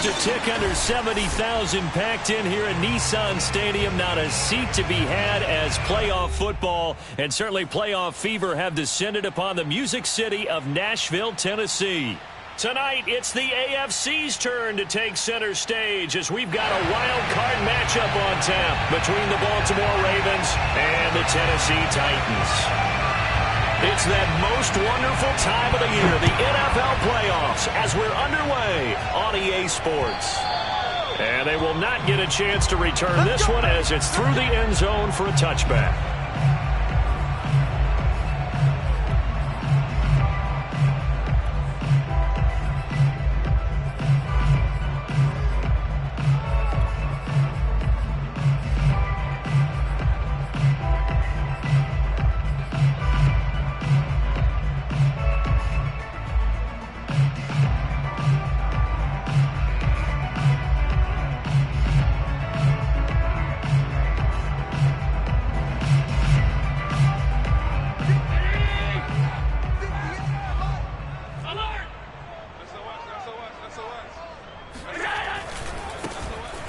Just a tick under 70,000 packed in here at Nissan Stadium. Not a seat to be had as playoff football and certainly playoff fever have descended upon the Music City of Nashville, Tennessee. Tonight, it's the AFC's turn to take center stage as we've got a wild card matchup on tap between the Baltimore Ravens and the Tennessee Titans. It's that most wonderful time of the year, the NFL playoffs, as we're underway on EA Sports. And they will not get a chance to return this one as it's through the end zone for a touchback.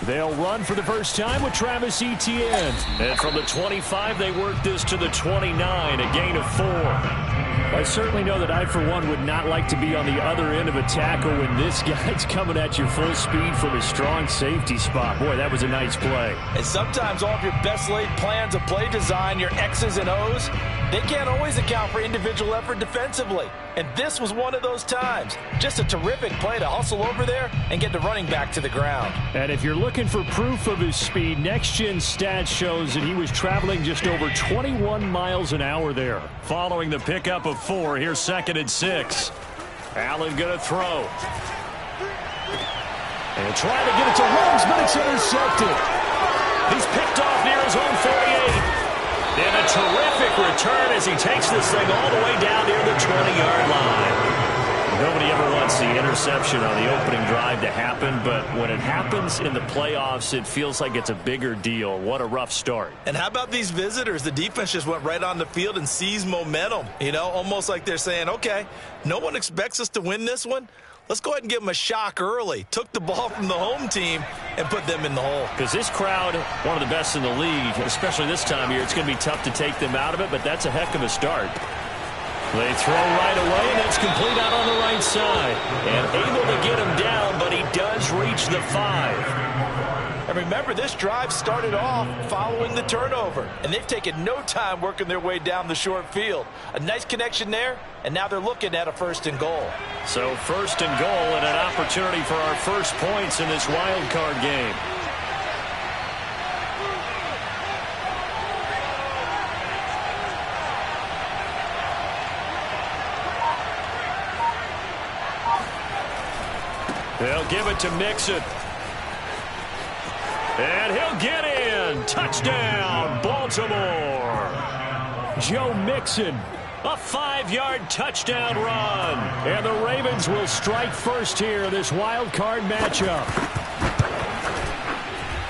They'll run for the first time with Travis Etienne. And from the 25, they work this to the 29, a gain of 4. I certainly know that I, for one, would not like to be on the other end of a tackle when this guy's coming at you full speed from a strong safety spot. Boy, that was a nice play. And sometimes all of your best laid plans of play design, your X's and O's, they can't always account for individual effort defensively. And this was one of those times. Just a terrific play to hustle over there and get the running back to the ground. And if you're looking for proof of his speed, Next Gen Stats shows that he was traveling just over 21 miles an hour there. Following the pickup of 4, here's 2nd and 6. Allen going to throw. And trying to get it to Ruggs, but it's intercepted. He's picked off near his own 48. And a terrific return as he takes this thing all the way down near the 20-yard line. Nobody ever wants the interception on the opening drive to happen, but when it happens in the playoffs, it feels like it's a bigger deal. What a rough start. And how about these visitors? The defense just went right on the field and seized momentum. You know, almost like they're saying, okay, no one expects us to win this one. Let's go ahead and give them a shock early. Took the ball from the home team and put them in the hole. Because this crowd, one of the best in the league, especially this time of year, it's going to be tough to take them out of it, but that's a heck of a start. They throw right away, and it's complete out on the right side. And able to get him down, but he does reach the 5. And remember, this drive started off following the turnover, and they've taken no time working their way down the short field. A nice connection there, and now they're looking at a 1st and goal. So 1st and goal and an opportunity for our first points in this wild card game. They'll give it to Mixon. And he'll get in. Touchdown, Baltimore. Joe Mixon, a 5-yard touchdown run. And the Ravens will strike first here in this wild card matchup.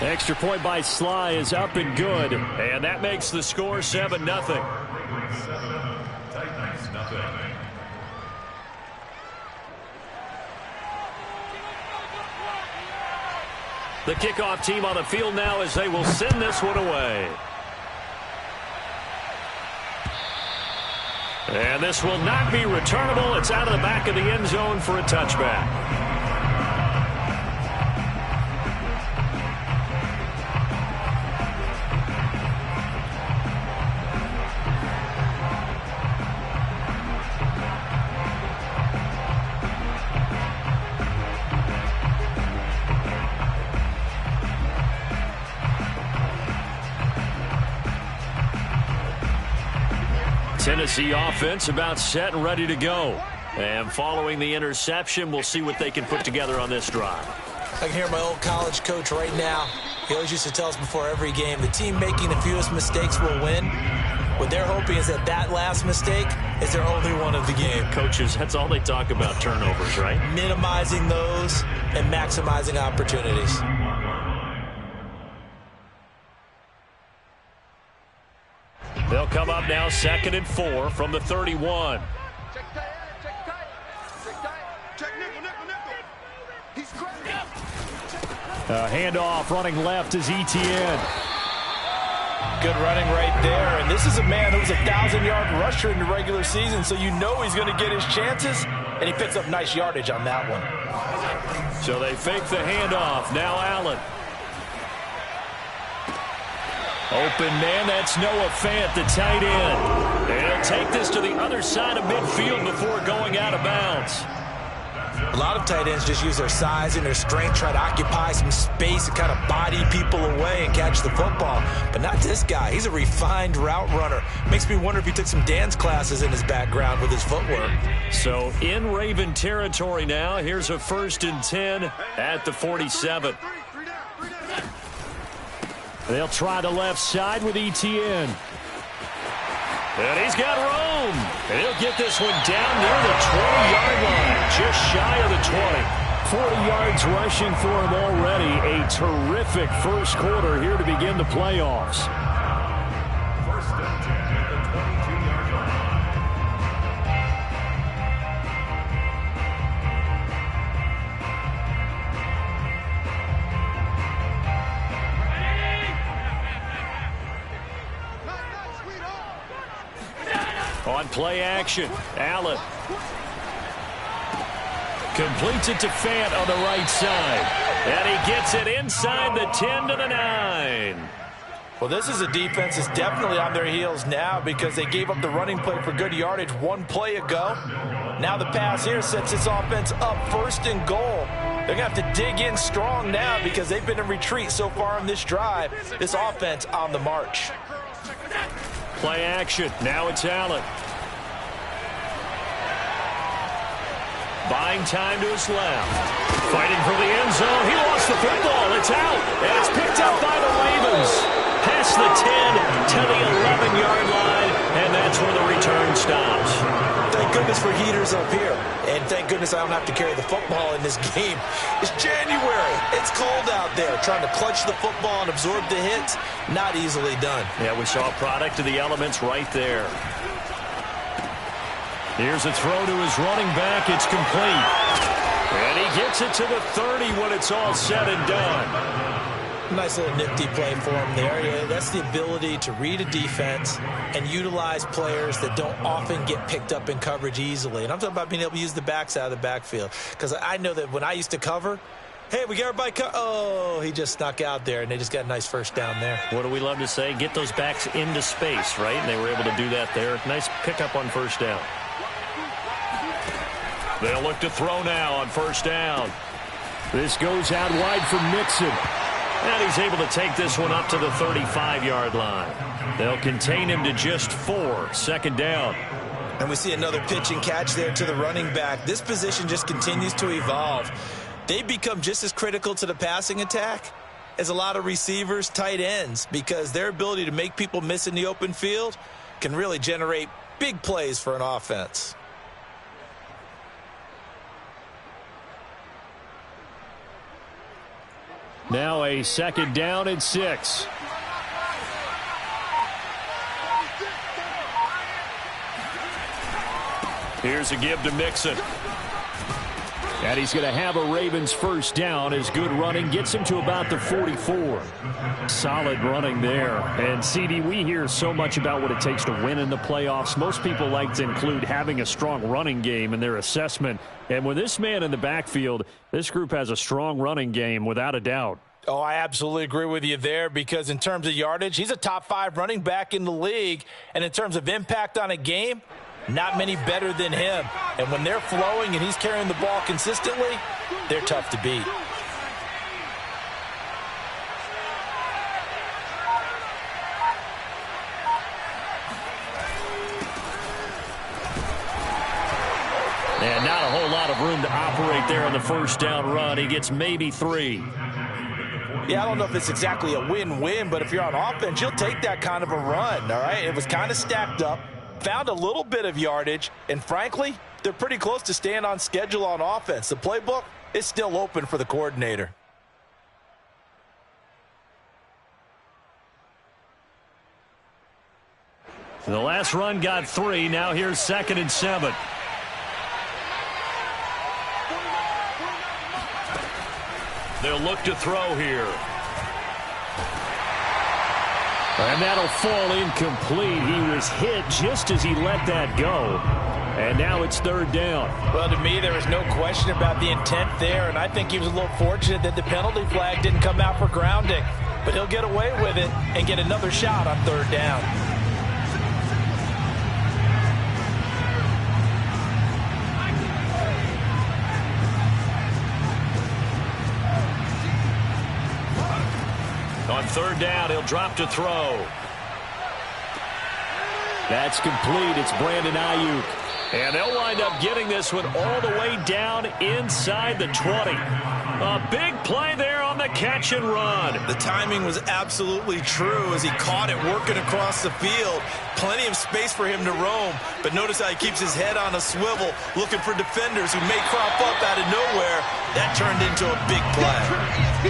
Extra point by Sly is up and good. And that makes the score 7-0. The kickoff team on the field now as they will send this one away. And this will not be returnable. It's out of the back of the end zone for a touchback. Tennessee offense about set and ready to go. And following the interception, we'll see what they can put together on this drive. I can hear my old college coach right now. He always used to tell us before every game, the team making the fewest mistakes will win. What they're hoping is that that last mistake is their only one of the game. Coaches, that's all they talk about, turnovers, right? Minimizing those and maximizing opportunities. They'll come up now 2nd and 4 from the 31. Check tight, check tight, check tight, check nickel, nickel, nickel. He's crazy. Handoff running left is ETN. Good running right there. And this is a man who was a 1,000-yard rusher in the regular season, so you know he's going to get his chances, and he picks up nice yardage on that one. So they fake the handoff. Now Allen. Open man, that's Noah Fant, the tight end. And he'll take this to the other side of midfield before going out of bounds. A lot of tight ends just use their size and their strength, try to occupy some space and kind of body people away and catch the football. But not this guy. He's a refined route runner. Makes me wonder if he took some dance classes in his background with his footwork. So in Raven territory now. Here's a 1st and 10 at the 47. They'll try the left side with ETN. And he's got room. And he'll get this one down near the 20-yard line, just shy of the 20. 40 yards rushing for him already. A terrific first quarter here to begin the playoffs. On play action, Allen completes it to Fant on the right side. And he gets it inside the 10 to the 9. Well, this is a defense that's definitely on their heels now because they gave up the running play for good yardage one play ago. Now the pass here sets this offense up 1st and goal. They're going to have to dig in strong now because they've been in retreat so far in this drive. This offense on the march. Play action. Now it's Allen. Buying time to his left. Fighting for the end zone. He lost the football. It's out. And it's picked up by the Ravens. Past the 10 to the 11-yard line. And that's where the return stops. Thank goodness for heaters up here. And thank goodness I don't have to carry the football in this game. It's January. It's cold out there. Trying to clutch the football and absorb the hits, not easily done. Yeah, we saw a product of the elements right there. Here's a throw to his running back. It's complete. And he gets it to the 30 when it's all said and done. Nice little nifty play for him there. Yeah, that's the ability to read a defense and utilize players that don't often get picked up in coverage easily. And I'm talking about being able to use the backs out of the backfield. Because I know that when I used to cover, hey, we got everybody oh, he just snuck out there, and they just got a nice first down there. What do we love to say? Get those backs into space, right? And they were able to do that there. Nice pickup on first down. They'll look to throw now on first down. This goes out wide for Mixon. And he's able to take this one up to the 35-yard line. They'll contain him to just 4. 2nd down. And we see another pitch and catch there to the running back. This position just continues to evolve. They become just as critical to the passing attack as a lot of receivers, tight ends, because their ability to make people miss in the open field can really generate big plays for an offense. Now a 2nd down and 6. Here's a give to Mixon. And he's going to have a Ravens first down as good running gets him to about the 44. Solid running there. And, CD, we hear so much about what it takes to win in the playoffs. Most people like to include having a strong running game in their assessment. And with this man in the backfield, this group has a strong running game without a doubt. Oh, I absolutely agree with you there because in terms of yardage, he's a top 5 running back in the league. And in terms of impact on a game, not many better than him. And when they're flowing and he's carrying the ball consistently, they're tough to beat. And not a whole lot of room to operate there on the first down run. He gets maybe 3. Yeah, I don't know if it's exactly a win-win, but if you're on offense, you'll take that kind of a run, all right? It was kind of stacked up. Found a little bit of yardage, and frankly, they're pretty close to staying on schedule on offense. The playbook is still open for the coordinator. The last run got 3. Now here's 2nd and 7. They'll look to throw here. And that'll fall incomplete. He was hit just as he let that go. And now it's third down. Well, to me, there was no question about the intent there, and I think he was a little fortunate that the penalty flag didn't come out for grounding. But he'll get away with it and get another shot on third down. On third down, he'll drop to throw. That's complete. It's Brandon Ayuk. And they'll wind up getting this one all the way down inside the 20. A big play there on the catch and run. The timing was absolutely true as he caught it working across the field. Plenty of space for him to roam. But notice how he keeps his head on a swivel, looking for defenders who may crop up out of nowhere. That turned into a big play.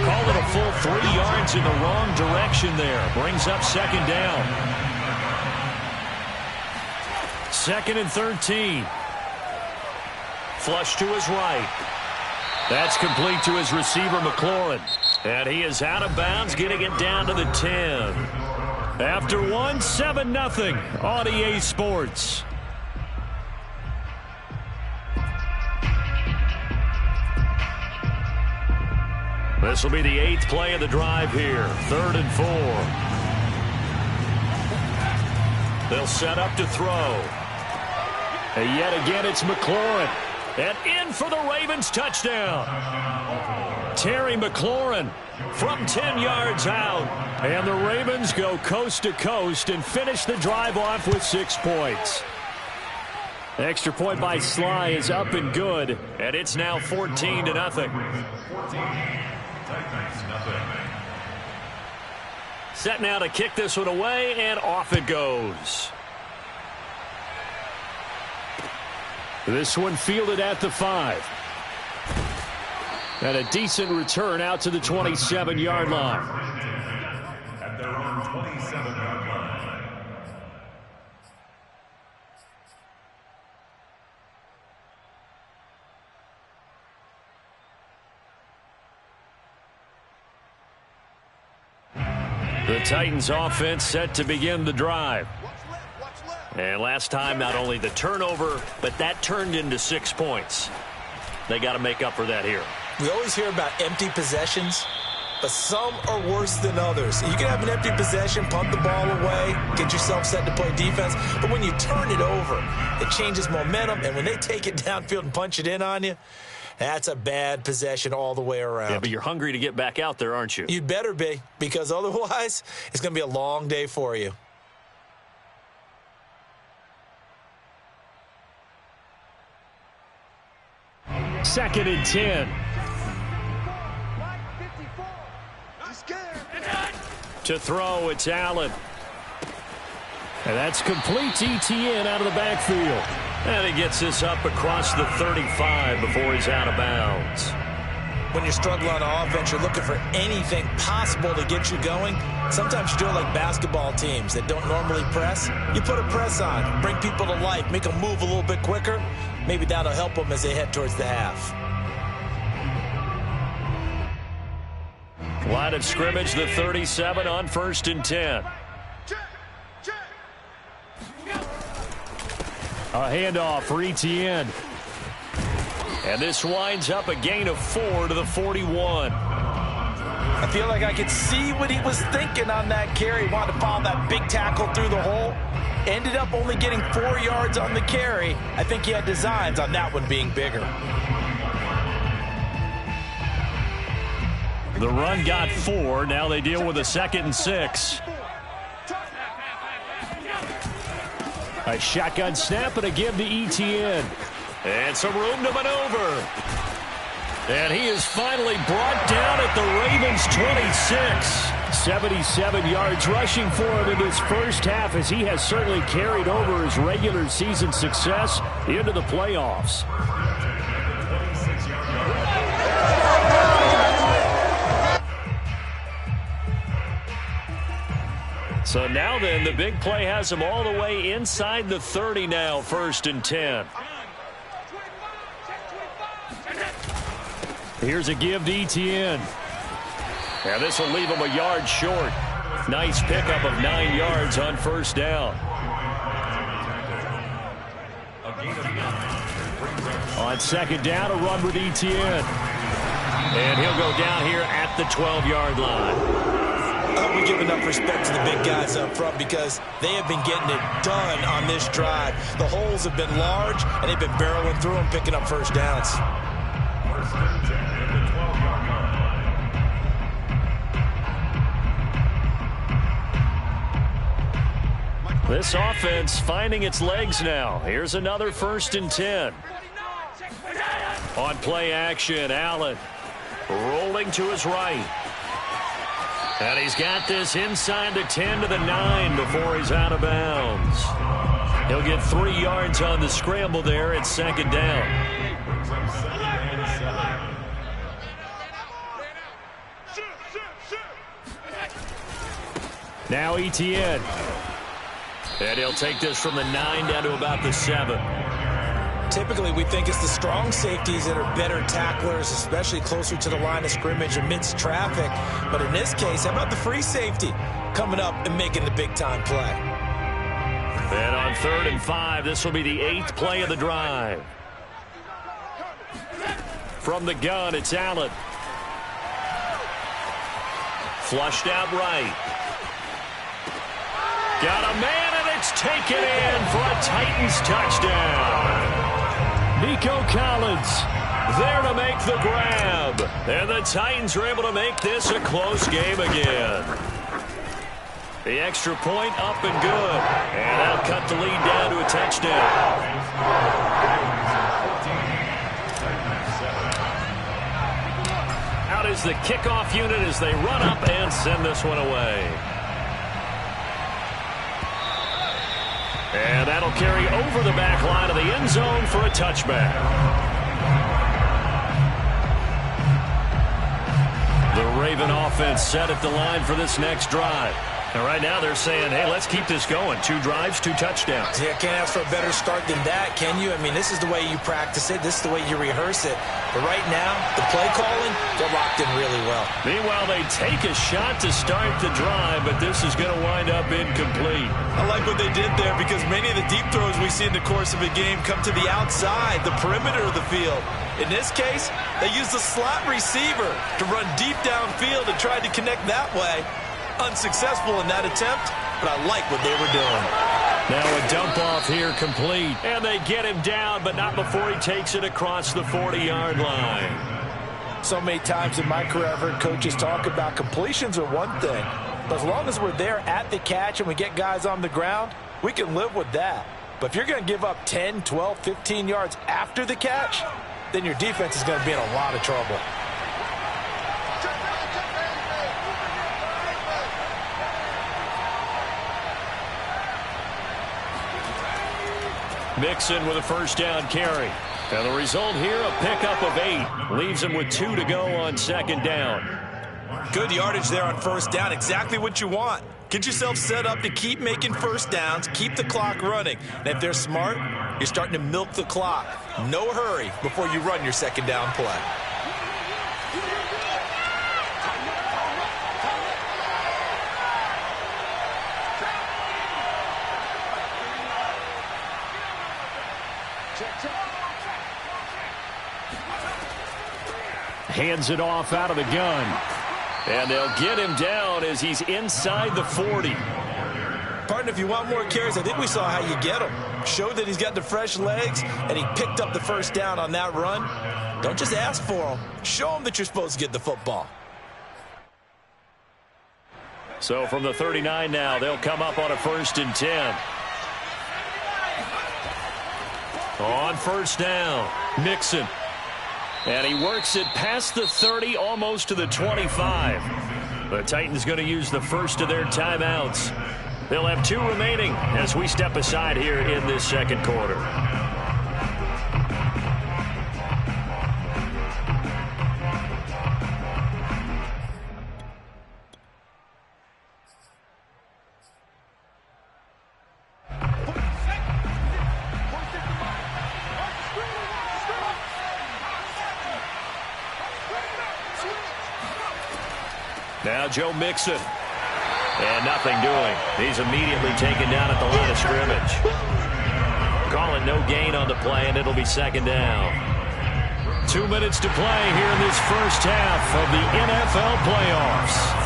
Call it a full 3 yards in the wrong direction there. Brings up second down. Second and 13. Flush to his right. That's complete to his receiver, McLaurin. And he is out of bounds, getting it down to the 10. After one, 7-0 on EA Sports. This will be the 8th play of the drive here. 3rd and 4. They'll set up to throw. And yet again, it's McLaurin. And in for the Ravens touchdown. Terry McLaurin from 10 yards out. And the Ravens go coast to coast and finish the drive off with 6 points. Extra point by Sly is up and good. And it's now 14-0. Set now to kick this one away, and off it goes. This one fielded at the 5. And a decent return out to the 27-yard line. At their own 27-yard line. The Titans offense set to begin the drive. And last time, not only the turnover, but that turned into 6 points. They got to make up for that here. We always hear about empty possessions, but some are worse than others. You can have an empty possession, punt the ball away, get yourself set to play defense, but when you turn it over, it changes momentum, and when they take it downfield and punch it in on you, that's a bad possession all the way around. Yeah, but you're hungry to get back out there, aren't you? You'd better be, because otherwise, it's going to be a long day for you. Second and 10. To throw, it's Allen. And that's complete to ETN out of the backfield. And he gets this up across the 35 before he's out of bounds. When you're struggling on offense, you're looking for anything possible to get you going. Sometimes you do it like basketball teams that don't normally press. You put a press on, bring people to life, make them move a little bit quicker. Maybe that'll help them as they head towards the half. Line of scrimmage, the 37 on 1st and 10. A handoff for ETN. And this winds up a gain of 4 to the 41. I feel like I could see what he was thinking on that carry. Wanted to follow that big tackle through the hole. Ended up only getting 4 yards on the carry. I think he had designs on that one being bigger. The run got 4. Now they deal with a 2nd and 6. A shotgun snap and a give to ETN. And some room to maneuver. And he is finally brought down at the Ravens' 26. 77 yards rushing for him in this first half, as he has certainly carried over his regular season success into the playoffs. So now then, the big play has him all the way inside the 30 now, 1st and 10. Here's a give to ETN. And this will leave him a yard short. Nice pickup of 9 yards on first down. On second down, a run with ETN. And he'll go down here at the 12-yard line. We give enough respect to the big guys up front because they have been getting it done on this drive. The holes have been large, and they've been barreling through them, picking up first downs. First and 10 at the 12-yard line. This offense finding its legs now. Here's another first and 10. On play action, Allen rolling to his right. And he's got this inside the 10 to the 9 before he's out of bounds. He'll get 3 yards on the scramble there at second down. Now ETN. And he'll take this from the 9 down to about the 7. Typically, we think it's the strong safeties that are better tacklers, especially closer to the line of scrimmage amidst traffic. But in this case, how about the free safety coming up and making the big-time play? And on 3rd and 5, this will be the 8th play of the drive. From the gun, it's Allen. Flushed out right. Got a man, and it's taken in for a Titans touchdown. Nico Collins there to make the grab. And the Titans are able to make this a close game again. The extra point up and good. And that'll cut the lead down to a touchdown. Out is the kickoff unit as they run up and send this one away. And that'll carry over the back line of the end zone for a touchback. The Raven offense set at the line for this next drive. And right now they're saying, hey, let's keep this going. 2 drives, 2 touchdowns. Yeah, can't ask for a better start than that, can you? I mean, this is the way you practice it. This is the way you rehearse it. But right now, the play calling, they're locked in really well. Meanwhile, they take a shot to start the drive, but this is going to wind up incomplete. I like what they did there because many of the deep throws we see in the course of a game come to the outside, the perimeter of the field. In this case, they used the slot receiver to run deep downfield and tried to connect that way. Unsuccessful in that attempt, but I like what they were doing. Now a dump off here complete, and they get him down, but not before he takes it across the 40-yard line. So many times in my career I've heard coaches talk about completions are one thing, but as long as we're there at the catch and we get guys on the ground, we can live with that. But if you're going to give up 10, 12, 15 yards after the catch, then your defense is going to be in a lot of trouble. Mixon with a first down carry. And the result here, a pickup of 8. Leaves him with 2 to go on second down. Good yardage there on first down. Exactly what you want. Get yourself set up to keep making first downs, keep the clock running. And if they're smart, you're starting to milk the clock. No hurry before you run your second down play. Hands it off out of the gun. And they'll get him down as he's inside the 40. Partner, if you want more carries, I think we saw how you get him. Showed that he's got the fresh legs, and he picked up the first down on that run. Don't just ask for him. Show him that you're supposed to get the football. So from the 39 now, they'll come up on a 1st and 10. On first down, Mixon. And he works it past the 30, almost to the 25. The Titans going to use the first of their timeouts. They'll have 2 remaining as we step aside here in this second quarter. Now Joe Mixon. And nothing doing. He's immediately taken down at the line of scrimmage. Calling no gain on the play, and it'll be second down. 2 minutes to play here in this first half of the NFL playoffs.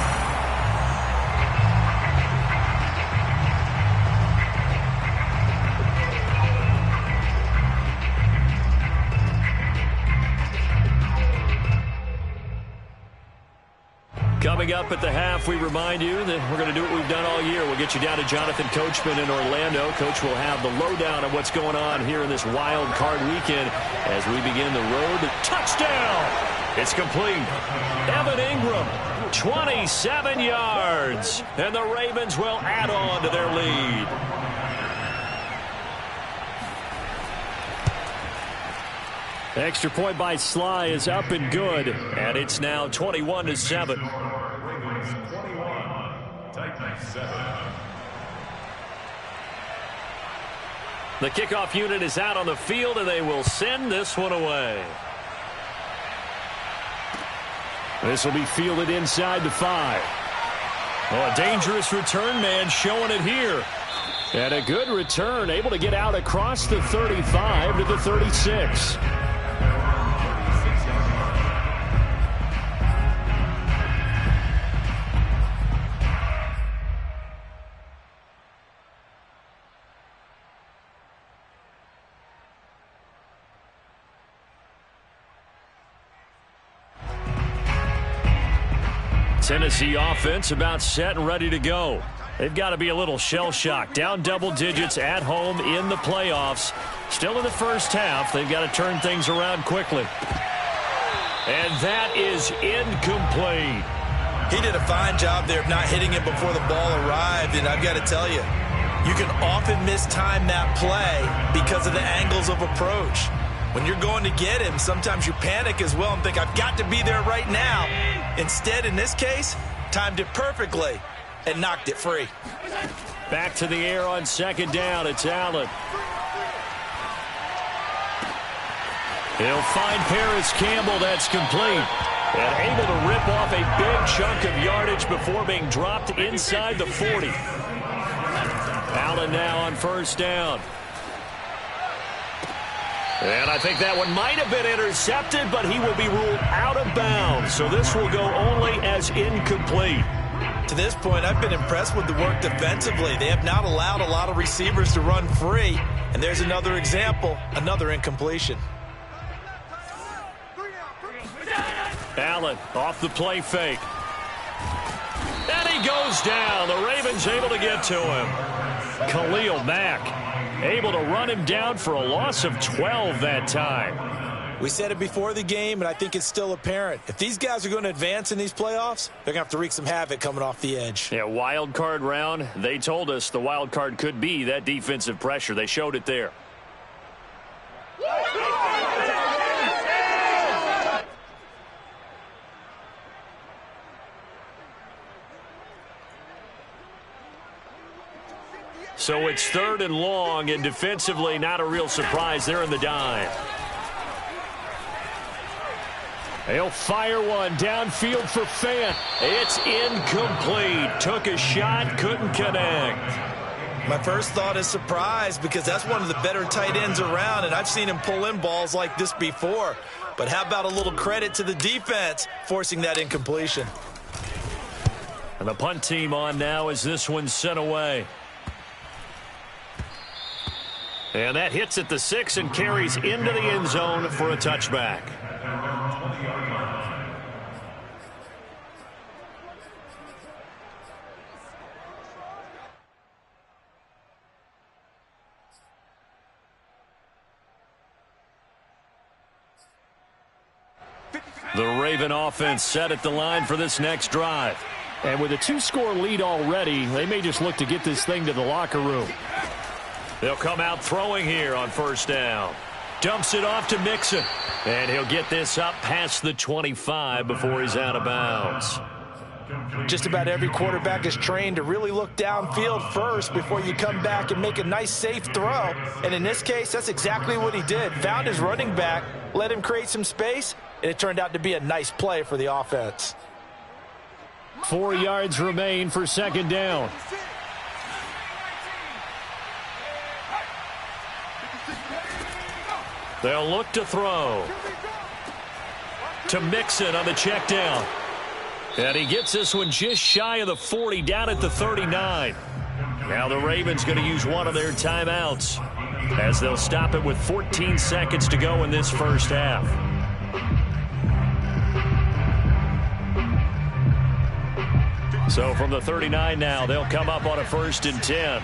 Coming up at the half, we remind you that we're going to do what we've done all year. We'll get you down to Jonathan Coachman in Orlando. Coach will have the lowdown on what's going on here in this wild card weekend as we begin the road to touchdown. It's complete. Evan Ingram, 27 yards. And the Ravens will add on to their lead. Extra point by Sly is up and good, and it's now 21-7. Ravens 21, Titans 7. The kickoff unit is out on the field, and they will send this one away. This will be fielded inside the 5. Oh, a dangerous return man showing it here. And a good return, able to get out across the 35 to the 36. Tennessee offense about set and ready to go. They've got to be a little shell-shocked. Down double digits at home in the playoffs. Still in the first half. They've got to turn things around quickly. And that is incomplete. He did a fine job there of not hitting it before the ball arrived. And I've got to tell you, you can often mistime that play because of the angles of approach. When you're going to get him, sometimes you panic as well and think, I've got to be there right now. Instead, in this case, timed it perfectly and knocked it free. Back to the air on second down. It's Allen. He'll find Paris Campbell. That's complete. And able to rip off a big chunk of yardage before being dropped inside the 40. Allen now on first down. And I think that one might have been intercepted, but he will be ruled out of bounds. So this will go only as incomplete. To this point, I've been impressed with the work defensively. They have not allowed a lot of receivers to run free. And there's another example, another incompletion. Allen off the play fake. And he goes down. The Ravens able to get to him. Khalil Mack able to run him down for a loss of 12 that time. We said it before the game, and I think it's still apparent. If these guys are going to advance in these playoffs, they're going to have to wreak some havoc coming off the edge. Yeah, wild card round. They told us the wild card could be that defensive pressure. They showed it there. So it's third and long, and defensively not a real surprise. They're in the dime. They'll fire one downfield for Fant. It's incomplete. Took a shot, couldn't connect. My first thought is surprise because that's one of the better tight ends around, and I've seen him pull in balls like this before. But how about a little credit to the defense forcing that incompletion? And the punt team on now as this one's sent away. And that hits at the 6 and carries into the end zone for a touchback. The Raven offense set at the line for this next drive. And with a 2-score lead already, they may just look to get this thing to the locker room. They'll come out throwing here on first down. Dumps it off to Mixon. And he'll get this up past the 25 before he's out of bounds. Just about every quarterback is trained to really look downfield first before you come back and make a nice, safe throw. And in this case, that's exactly what he did. Found his running back, let him create some space, and it turned out to be a nice play for the offense. 4 yards remain for second down. They'll look to throw. To Mixon on the check down. And he gets this one just shy of the 40, down at the 39. Now the Ravens going to use one of their timeouts as they'll stop it with 14 seconds to go in this first half. So from the 39 now, they'll come up on a 1st and 10.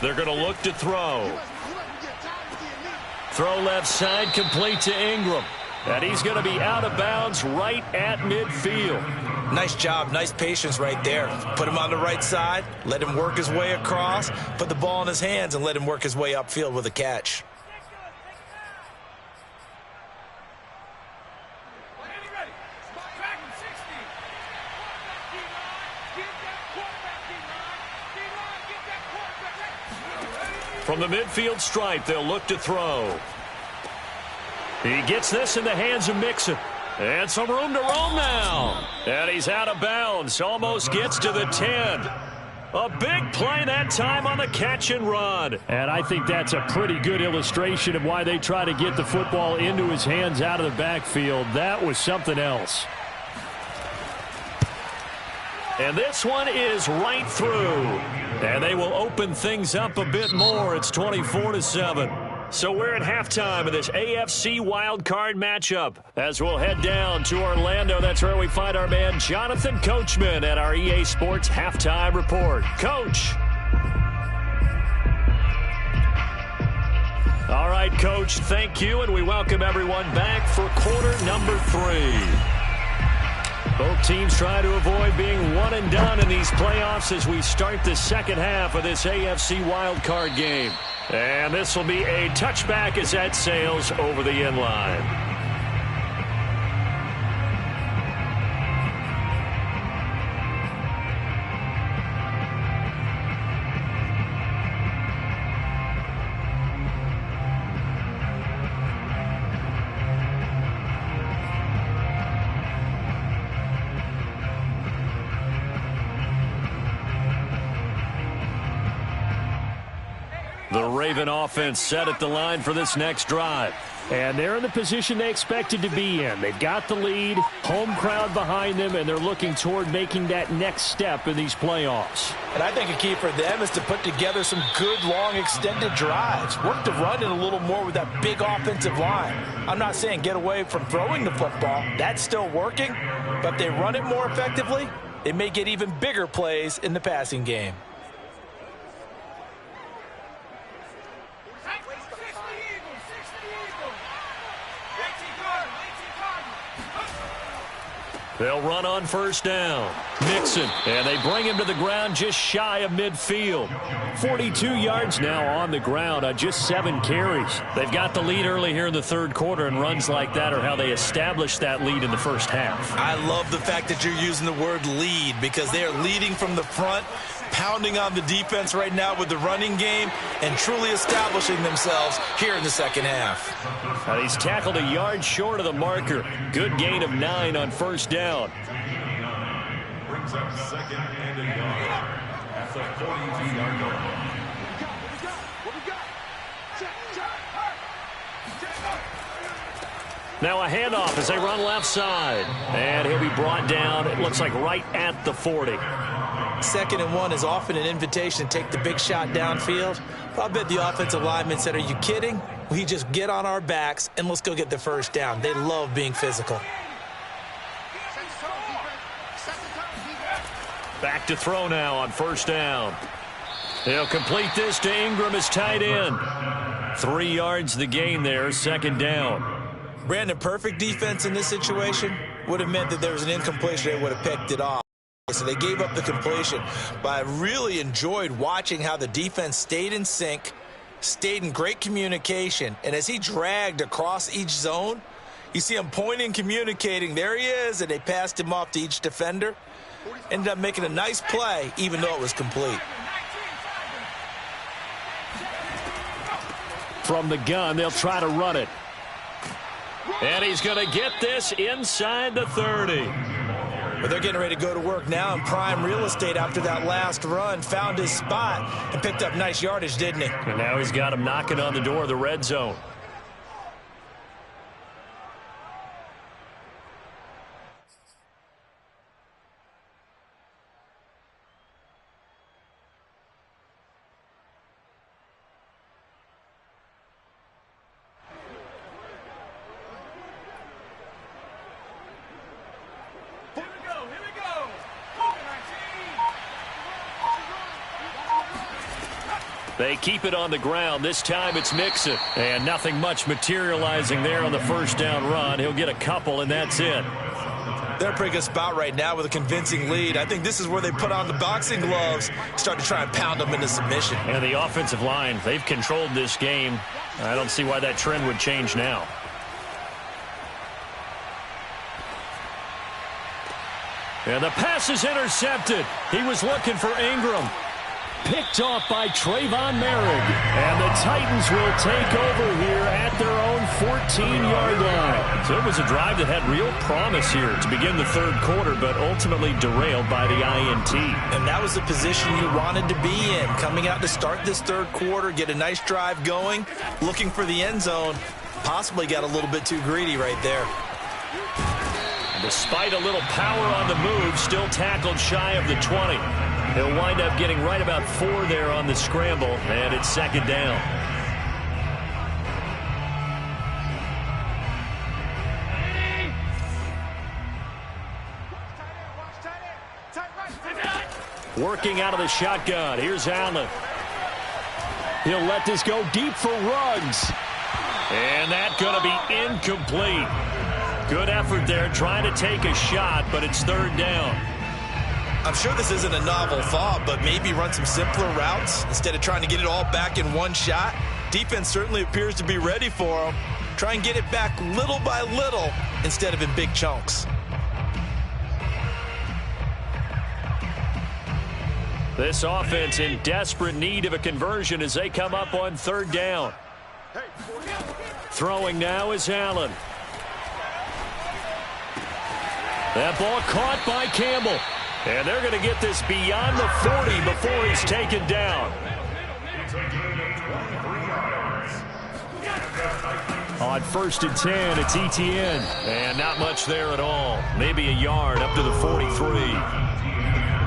They're going to look to throw. Throw left side, complete to Ingram. And he's going to be out of bounds right at midfield. Nice job, nice patience right there. Put him on the right side, let him work his way across, put the ball in his hands, and let him work his way upfield with a catch. From the midfield stripe, they'll look to throw. He gets this in the hands of Mixon. And some room to roam now. And he's out of bounds. Almost gets to the 10. A big play that time on the catch and run. And I think that's a pretty good illustration of why they try to get the football into his hands out of the backfield. That was something else. And this one is right through. And they will open things up a bit more. It's 24-7. So we're at halftime of this AFC wildcard matchup. As we'll head down to Orlando, that's where we find our man Jonathan Coachman at our EA Sports Halftime Report. Coach. All right, Coach, thank you, and we welcome everyone back for quarter number 3. Both teams try to avoid being one and done in these playoffs as we start the second half of this AFC wildcard game. And this will be a touchback as that sails over the end line. The Raven offense set at the line for this next drive. And they're in the position they expected to be in. They've got the lead, home crowd behind them, and they're looking toward making that next step in these playoffs. And I think a key for them is to put together some good, long, extended drives. Work to run it a little more with that big offensive line. I'm not saying get away from throwing the football. That's still working. But if they run it more effectively, they may get even bigger plays in the passing game. They'll run on first down. Mixon, and they bring him to the ground just shy of midfield. 42 yards now on the ground on just 7 carries. They've got the lead early here in the third quarter, and runs like that are how they established that lead in the first half. I love the fact that you're using the word lead because they are leading from the front, pounding on the defense right now with the running game, and truly establishing themselves here in the second half. Now he's tackled a yard short of the marker. Good gain of 9 on first down. Brings up second and a yard at the 42-yard line. Now a handoff as they run left side. And he'll be brought down, it looks like right at the 40. 2nd and 1 is often an invitation to take the big shot downfield. But I bet the offensive linemen said, are you kidding? We just get on our backs and let's go get the first down. They love being physical. Back to throw now on first down. He'll complete this to Ingram as tight end. 3 yards the gain there, 2nd down. Brandon, perfect defense in this situation would have meant that there was an incompletion. They would have picked it off. So they gave up the completion. But I really enjoyed watching how the defense stayed in sync, stayed in great communication. And as he dragged across each zone, you see him pointing, communicating. There he is, and they passed him off to each defender. Ended up making a nice play, even though it was complete. From the gun, they'll try to run it. And he's going to get this inside the 30. But they're getting ready to go to work now in prime real estate after that last run. Found his spot and picked up nice yardage, didn't he? And now he's got him knocking on the door of the red zone. They keep it on the ground. This time it's Mixon. And nothing much materializing there on the first down run. He'll get a couple, and that's it. They're a pretty good spot right now with a convincing lead. I think this is where they put on the boxing gloves, start to try and pound them into submission. And the offensive line, they've controlled this game. I don't see why that trend would change now. And the pass is intercepted. He was looking for Ingram. Picked off by Trayvon Merrick. And the Titans will take over here at their own 14-yard line. So it was a drive that had real promise here to begin the third quarter, but ultimately derailed by the INT. And that was the position you wanted to be in. Coming out to start this third quarter, get a nice drive going, looking for the end zone. Possibly got a little bit too greedy right there. Despite a little power on the move, still tackled shy of the 20. He'll wind up getting right about 4 there on the scramble, and it's second down. Working out of the shotgun. Here's Allen. He'll let this go deep for Ruggs. And that's going to be incomplete. Good effort there, trying to take a shot, but it's third down. I'm sure this isn't a novel thought, but maybe run some simpler routes instead of trying to get it all back in one shot. Defense certainly appears to be ready for them. Try and get it back little by little instead of in big chunks. This offense in desperate need of a conversion as they come up on third down. Throwing now is Allen. That ball caught by Campbell. And they're going to get this beyond the 40 before he's taken down. On first and 10, it's ETN. And not much there at all. Maybe a yard up to the 43.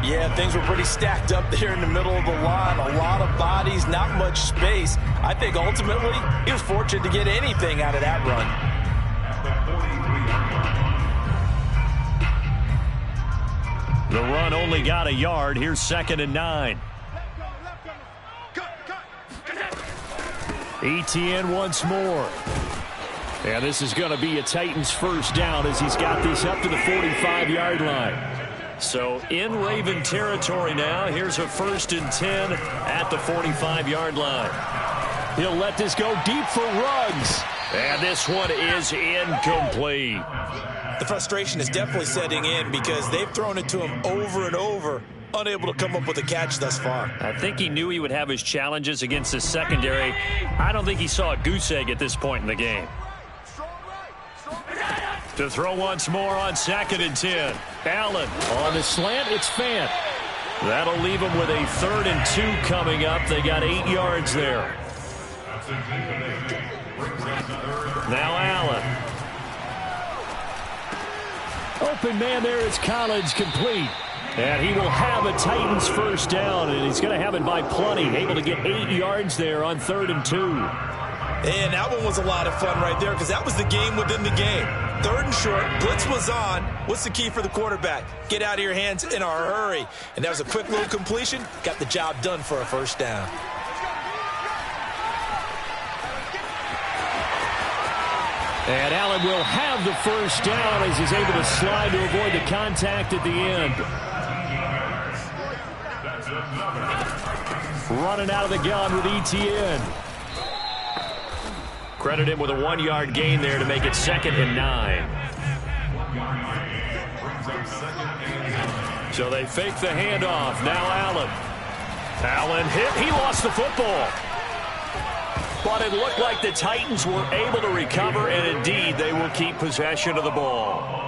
Yeah, things were pretty stacked up there in the middle of the line. A lot of bodies, not much space. I think ultimately he was fortunate to get anything out of that run. The run only got a yard. Here's second and 9. ETN once more. And this is going to be a Titans first down as he's got this up to the 45-yard line. So in Raven territory now. Here's a first and 10 at the 45-yard line. He'll let this go deep for Ruggs. And this one is incomplete. The frustration is definitely setting in because they've thrown it to him over and over, unable to come up with a catch thus far. I think he knew he would have his challenges against the secondary. I don't think he saw a goose egg at this point in the game. To throw once more on second and 10. Allen on the slant, it's Fant. That'll leave him with a third and 2 coming up. They got 8 yards there. Now Allen. Open man there is Collins, complete. And he will have a Titans first down, and he's going to have it by plenty. Able to get 8 yards there on third and 2. And that one was a lot of fun right there because that was the game within the game. Third and short, blitz was on. What's the key for the quarterback? Get out of your hands in a hurry. And that was a quick little completion. Got the job done for a first down. And Allen will have the first down as he's able to slide to avoid the contact at the end. Running out of the gun with ETN. Credit him with a 1-yard gain there to make it second and 9. So they fake the handoff. Now Allen. Allen hit. He lost the football. But it looked like the Titans were able to recover, and indeed they will keep possession of the ball.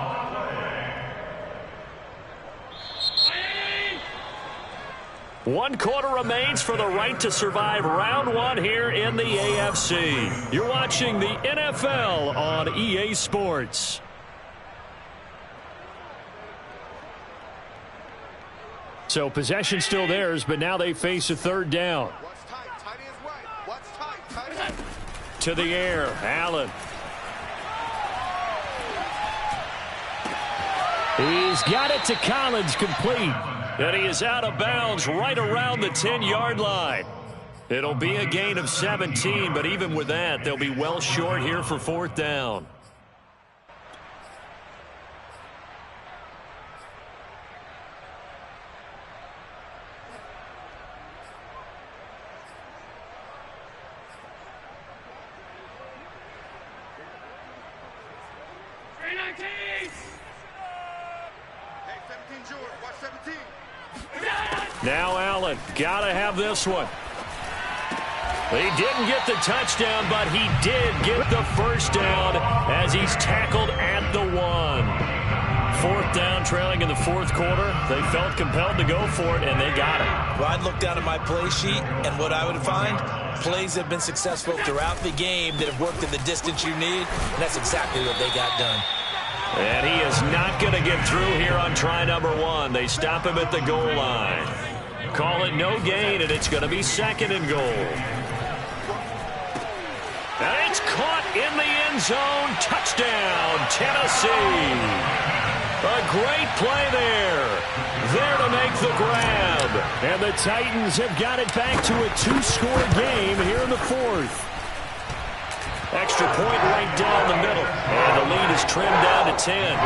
One quarter remains for the right to survive round one here in the AFC. You're watching the NFL on EA Sports. So possession still theirs, but now they face a third down. To the air, Allen. He's got it to Collins, complete. And he is out of bounds right around the 10-yard line. It'll be a gain of 17, but even with that, they'll be well short here for fourth down. Now Allen, gotta have this one. He didn't get the touchdown, but he did get the first down as he's tackled at the 1. Fourth down, trailing in the fourth quarter. They felt compelled to go for it, and they got it. Well, I'd look down at my play sheet, and what I would find, plays have been successful throughout the game that have worked in the distance you need, and that's exactly what they got done. And he is not going to get through here on try number 1. They stop him at the goal line. Call it no gain, and it's going to be second and goal. And it's caught in the end zone. Touchdown, Tennessee. A great play there. There to make the grab. And the Titans have got it back to a 2-score game here in the fourth. Extra point right down the middle. And the lead is trimmed down to 10.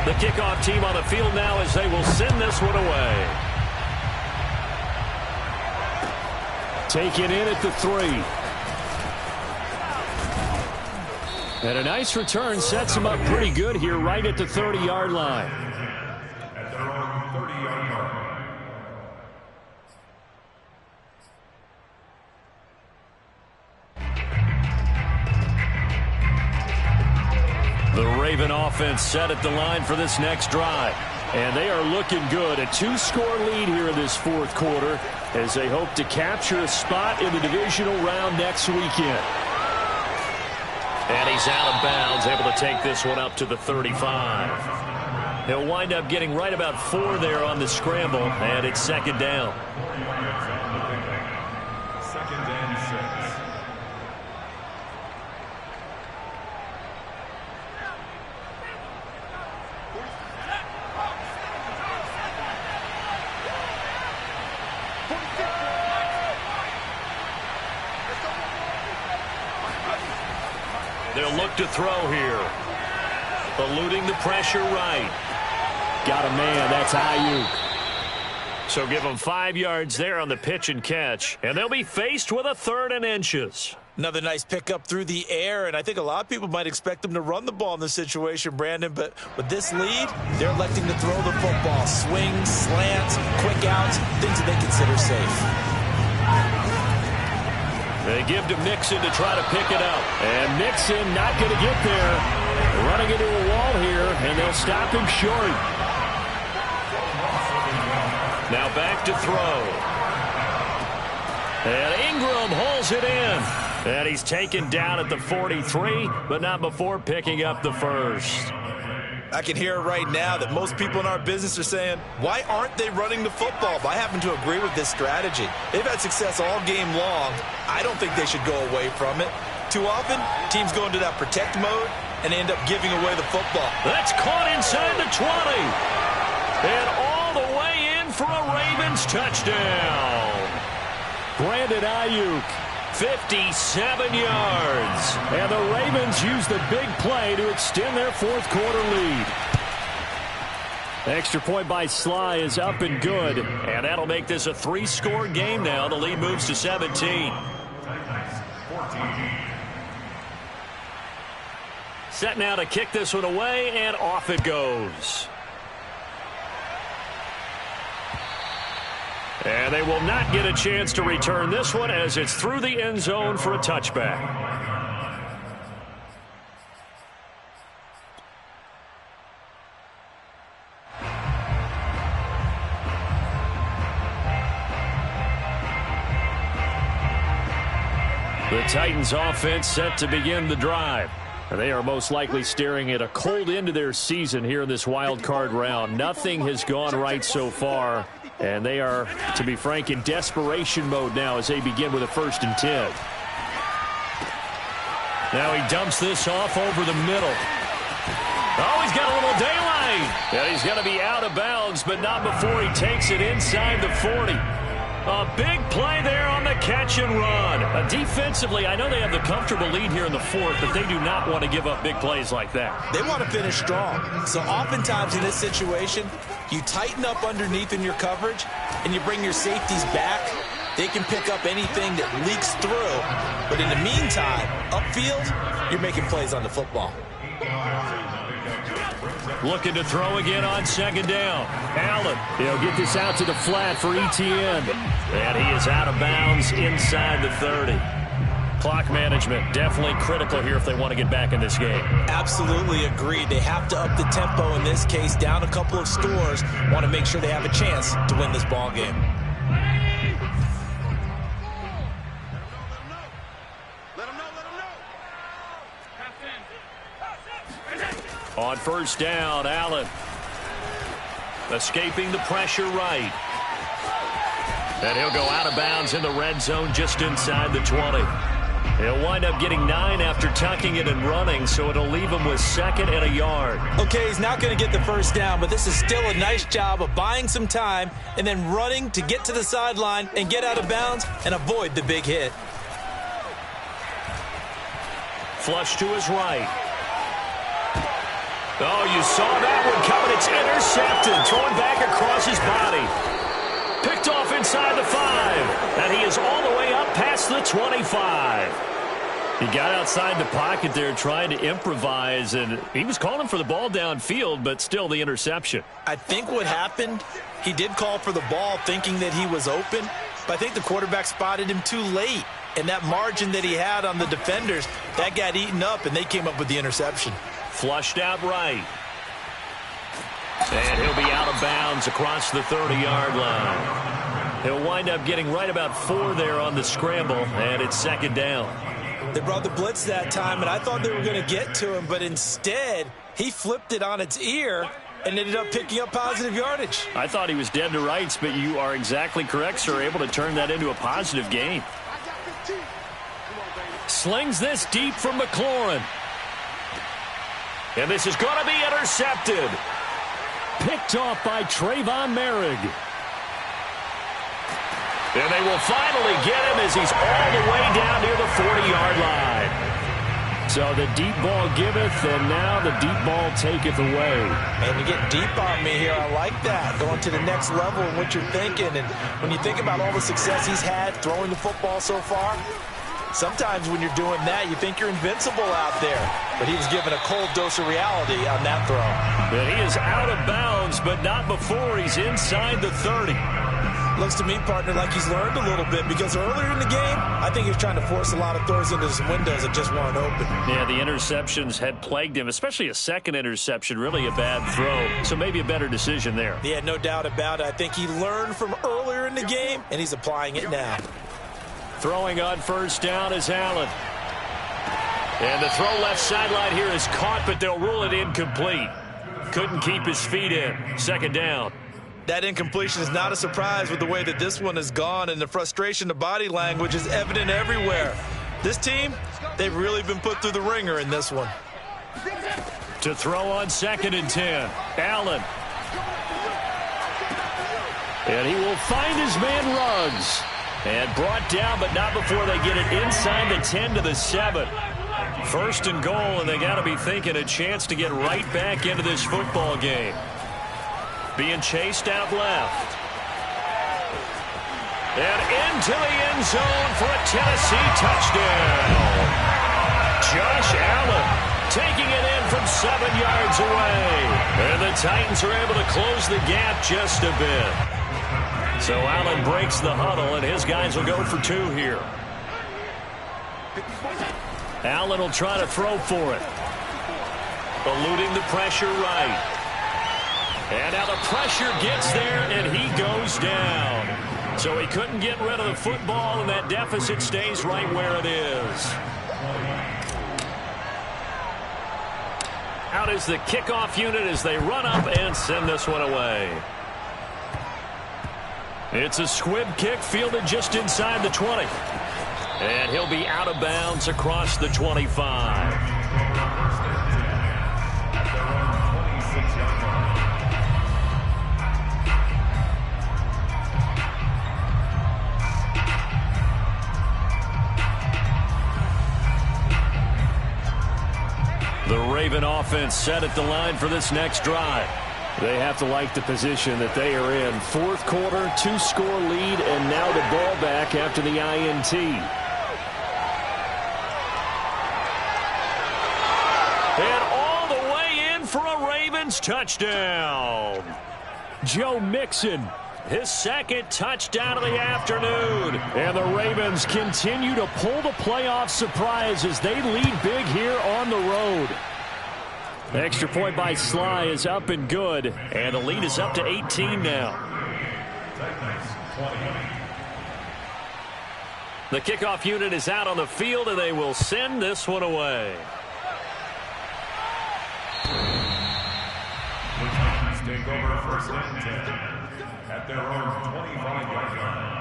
The kickoff team on the field now as they will send this one away. Taken in at the 3. And a nice return sets him up pretty good here right at the 30-yard line. At their own 30-yard line. The Raven offense set at the line for this next drive. And they are looking good. A 2-score lead here in this fourth quarter as they hope to capture a spot in the divisional round next weekend. And he's out of bounds, able to take this one up to the 35. He'll wind up getting right about 4 there on the scramble, and it's second down. Second and 6. They'll look to throw here. Eluding the pressure right. Got a man. That's Ayuk. So give them 5 yards there on the pitch and catch. And they'll be faced with a 3rd and inches. Another nice pickup through the air, and I think a lot of people might expect them to run the ball in this situation, Brandon, but with this lead, they're electing to throw the football. Swings, slants, quick outs, things that they consider safe. They give to Mixon to try to pick it up. And Mixon not going to get there. Running into a wall here, and they'll stop him short. Now back to throw. And Ingram holds it in. And he's taken down at the 43, but not before picking up the first. I can hear it right now that most people in our business are saying, why aren't they running the football? But I happen to agree with this strategy. They've had success all game long. I don't think they should go away from it. Too often, teams go into that protect mode and end up giving away the football. That's caught inside the 20. And all the way in for a Ravens touchdown. Brandon Ayuk, 57 yards. And the Ravens use the big play to extend their fourth quarter lead. Extra point by Sly is up and good. And that'll make this a 3-score game now. The lead moves to 17. Set now to kick this one away, and off it goes. And they will not get a chance to return this one as it's through the end zone for a touchback. The Titans offense set to begin the drive. They are most likely staring at a cold end to their season here in this wild card round. Nothing has gone right so far, and they are, to be frank, in desperation mode now as they begin with a 1st and 10. Now he dumps this off over the middle. Oh, he's got a little daylight. And he's going to be out of bounds, but not before he takes it inside the 40. A big play there on the catch and run. Defensively, I know they have the comfortable lead here in the 4th, but they do not want to give up big plays like that. They want to finish strong. So oftentimes in this situation, you tighten up underneath in your coverage, and you bring your safeties back. They can pick up anything that leaks through. But in the meantime, upfield, you're making plays on the football. Looking to throw again on 2nd down. Allen, he'll get this out to the flat for ETN. And he is out of bounds inside the 30. Clock management definitely critical here if they want to get back in this game. Absolutely agreed. They have to up the tempo in this case, down a couple of scores. Want to make sure they have a chance to win this ball game. On 1st down, Allen escaping the pressure right. And he'll go out of bounds in the red zone just inside the 20. He'll wind up getting 9 after tucking it and running, so it'll leave him with 2nd and a yard. Okay, he's not going to get the 1st down, but this is still a nice job of buying some time and then running to get to the sideline and get out of bounds and avoid the big hit. Flush to his right. Oh, you saw that one coming. It's intercepted. Thrown back across his body. Picked off inside the 5. And he is all the way up past the 25. He got outside the pocket there trying to improvise, and he was calling for the ball downfield, but still the interception. I think what happened, he did call for the ball thinking that he was open, but I think the quarterback spotted him too late. And that margin that he had on the defenders, that got eaten up, and they came up with the interception. Flushed out right. And he'll be out of bounds across the 30-yard line. He'll wind up getting right about 4 there on the scramble, and it's 2nd down. They brought the blitz that time, and I thought they were going to get to him, but instead, he flipped it on its ear and ended up picking up positive yardage. I thought he was dead to rights, but you are exactly correct, sir, able to turn that into a positive gain. Slings this deep from McLaurin. And this is going to be intercepted. Picked off by Trayvon Merrick. And they will finally get him as he's all the way down near the 40-yard line. So the deep ball giveth, and now the deep ball taketh away. And you get deep on me here. I like that. Going to the next level in what you're thinking. And when you think about all the success he's had throwing the football so far, sometimes when you're doing that, you think you're invincible out there. But he was given a cold dose of reality on that throw. But he is out of bounds, but not before he's inside the 30. Looks to me, partner, like he's learned a little bit, because earlier in the game, I think he was trying to force a lot of throws into some windows that just weren't open. Yeah, the interceptions had plagued him, especially a second interception, really a bad throw. So maybe a better decision there. Yeah, no doubt about it. I think he learned from earlier in the game, and he's applying it now. Throwing on 1st down is Allen. And the throw left sideline here is caught, but they'll rule it incomplete. Couldn't keep his feet in. 2nd down. That incompletion is not a surprise with the way that this one has gone, and the frustration, the body language is evident everywhere. This team, they've really been put through the ringer in this one. To throw on 2nd and 10. Allen. And he will find his man Ruggs. And brought down, but not before they get it inside the 10 to the 7. 1st and goal, and they got to be thinking a chance to get right back into this football game. Being chased out left. And into the end zone for a Tennessee touchdown. Josh Allen taking it in from 7 yards away. And the Titans are able to close the gap just a bit. So Allen breaks the huddle, and his guys will go for 2 here. Allen will try to throw for it. Eluding the pressure right. And now the pressure gets there, and he goes down. So he couldn't get rid of the football, and that deficit stays right where it is. Out is the kickoff unit as they run up and send this one away. It's a squib kick fielded just inside the 20. And he'll be out of bounds across the 25. The Raven offense set at the line for this next drive. They have to like the position that they are in. 4th quarter, 2-score lead, and now the ball back after the INT. And all the way in for a Ravens touchdown. Joe Mixon, his 2nd touchdown of the afternoon. And the Ravens continue to pull the playoff surprise as they lead big here on the road. Extra point by Sly is up and good, and the lead is up to 18 now. The kickoff unit is out on the field, and they will send this one away. Take over 1st and 10 at their own 25-yard line.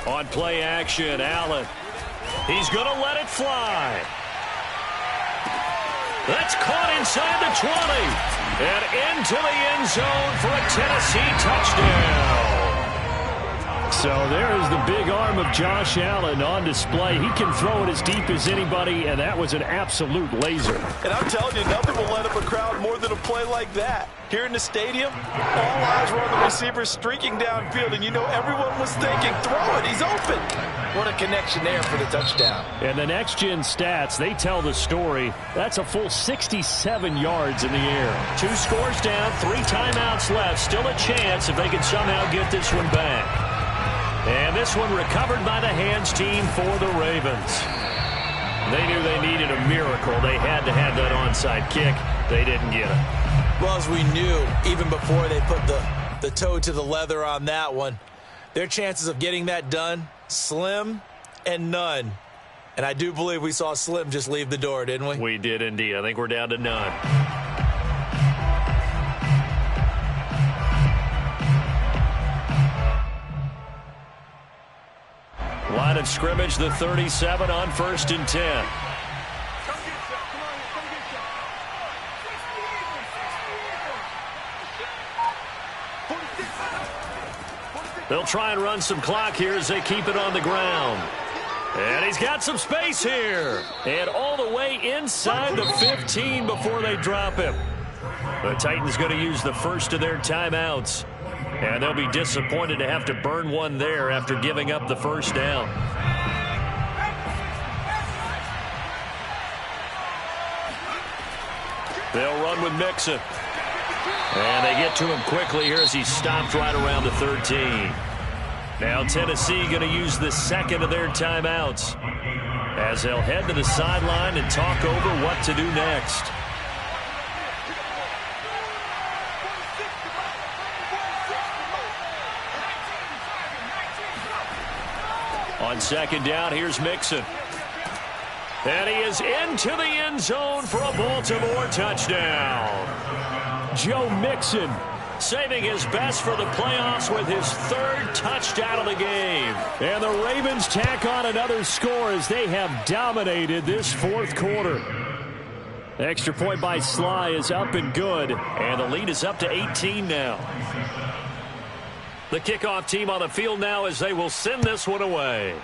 On play action, Allen. He's going to let it fly. That's caught inside the 20. And into the end zone for a Tennessee touchdown. So there is the big arm of Josh Allen on display. He can throw it as deep as anybody, and that was an absolute laser. And I'm telling you, nothing will let up a crowd more than a play like that. Here in the stadium, all eyes were on the receiver streaking downfield, and you know everyone was thinking, throw it, he's open. What a connection there for the touchdown. And the next-gen stats, they tell the story. That's a full 67 yards in the air. 2 scores down, 3 timeouts left. Still a chance if they can somehow get this one back. And this one recovered by the hands team for the Ravens. They knew they needed a miracle. They had to have that onside kick. They didn't get it. Well, as we knew, even before they put the toe to the leather on that one, their chances of getting that done, slim and none. And I do believe we saw Slim just leave the door, didn't we? We did indeed. I think we're down to none. Line of scrimmage, the 37 on 1st and 10. They'll try and run some clock here as they keep it on the ground. And he's got some space here. And all the way inside the 15 before they drop him. The Titans going to use the first of their timeouts. And they'll be disappointed to have to burn one there after giving up the first down. They'll run with Mixon. And they get to him quickly here as he stopped right around the 13. Now Tennessee going to use the 2nd of their timeouts as they'll head to the sideline and talk over what to do next. On 2nd down, here's Mixon. And he is into the end zone for a Baltimore touchdown. Joe Mixon saving his best for the playoffs with his 3rd touchdown of the game. And the Ravens tack on another score as they have dominated this 4th quarter. Extra point by Sly is up and good. And the lead is up to 18 now. The kickoff team on the field now as they will send this one away.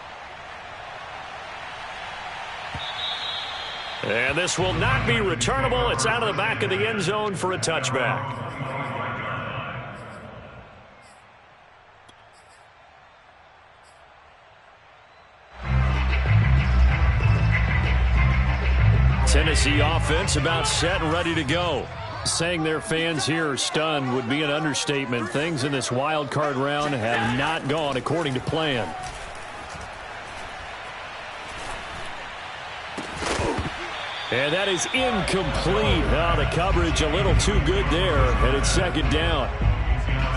And this will not be returnable. It's out of the back of the end zone for a touchback. Tennessee offense about set and ready to go. Saying their fans here are stunned would be an understatement. Things in this wild card round have not gone according to plan. And that is incomplete. Now the coverage a little too good there, and it's second down.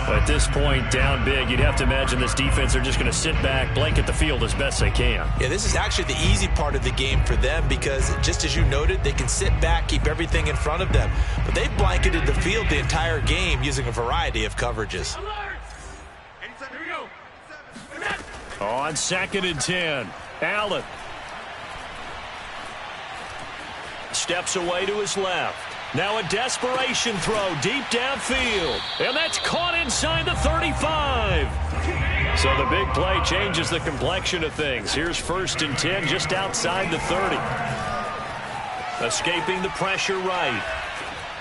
At this point, down big, you'd have to imagine this defense are just going to sit back, blanket the field as best they can. Yeah, this is actually the easy part of the game for them because, just as you noted, they can sit back, keep everything in front of them. But they've blanketed the field the entire game using a variety of coverages. On 2nd and 10, Allen steps away to his left. Now a desperation throw deep downfield. And that's caught inside the 35. So the big play changes the complexion of things. Here's 1st and 10 just outside the 30. Escaping the pressure right.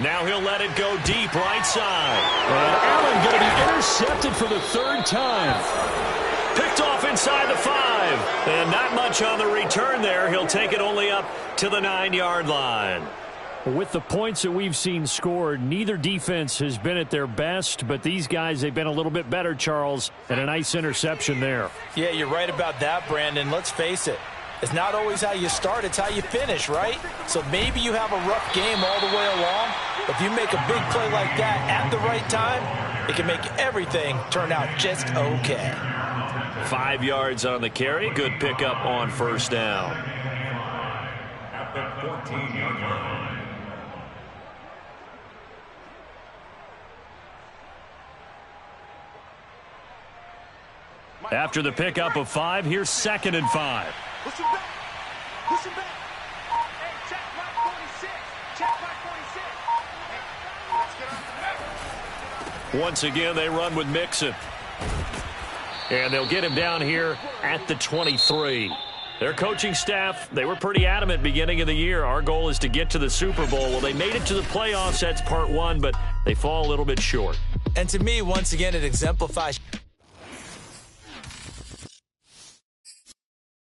Now he'll let it go deep right side. And Allen going to be intercepted for the 3rd time. Picked off inside the 5. And not much on the return there. He'll take it only up to the 9-yard line. With the points that we've seen scored, neither defense has been at their best, but these guys, they've been a little bit better, Charles, and a nice interception there. Yeah, you're right about that, Brandon. Let's face it. It's not always how you start, it's how you finish, right? So maybe you have a rough game all the way along, but if you make a big play like that at the right time, it can make everything turn out just okay. 5 yards on the carry. Good pickup on 1st down. At the 14-yard line. After the pickup of 5, here's 2nd and 5. Push him back. Push him back. Hey, check right 46. Check right 46. Once again, they run with Mixon. And they'll get him down here at the 23. Their coaching staff, they were pretty adamant beginning of the year. Our goal is to get to the Super Bowl. Well, they made it to the playoffs. That's part 1, but they fall a little bit short. And to me, once again, it exemplifies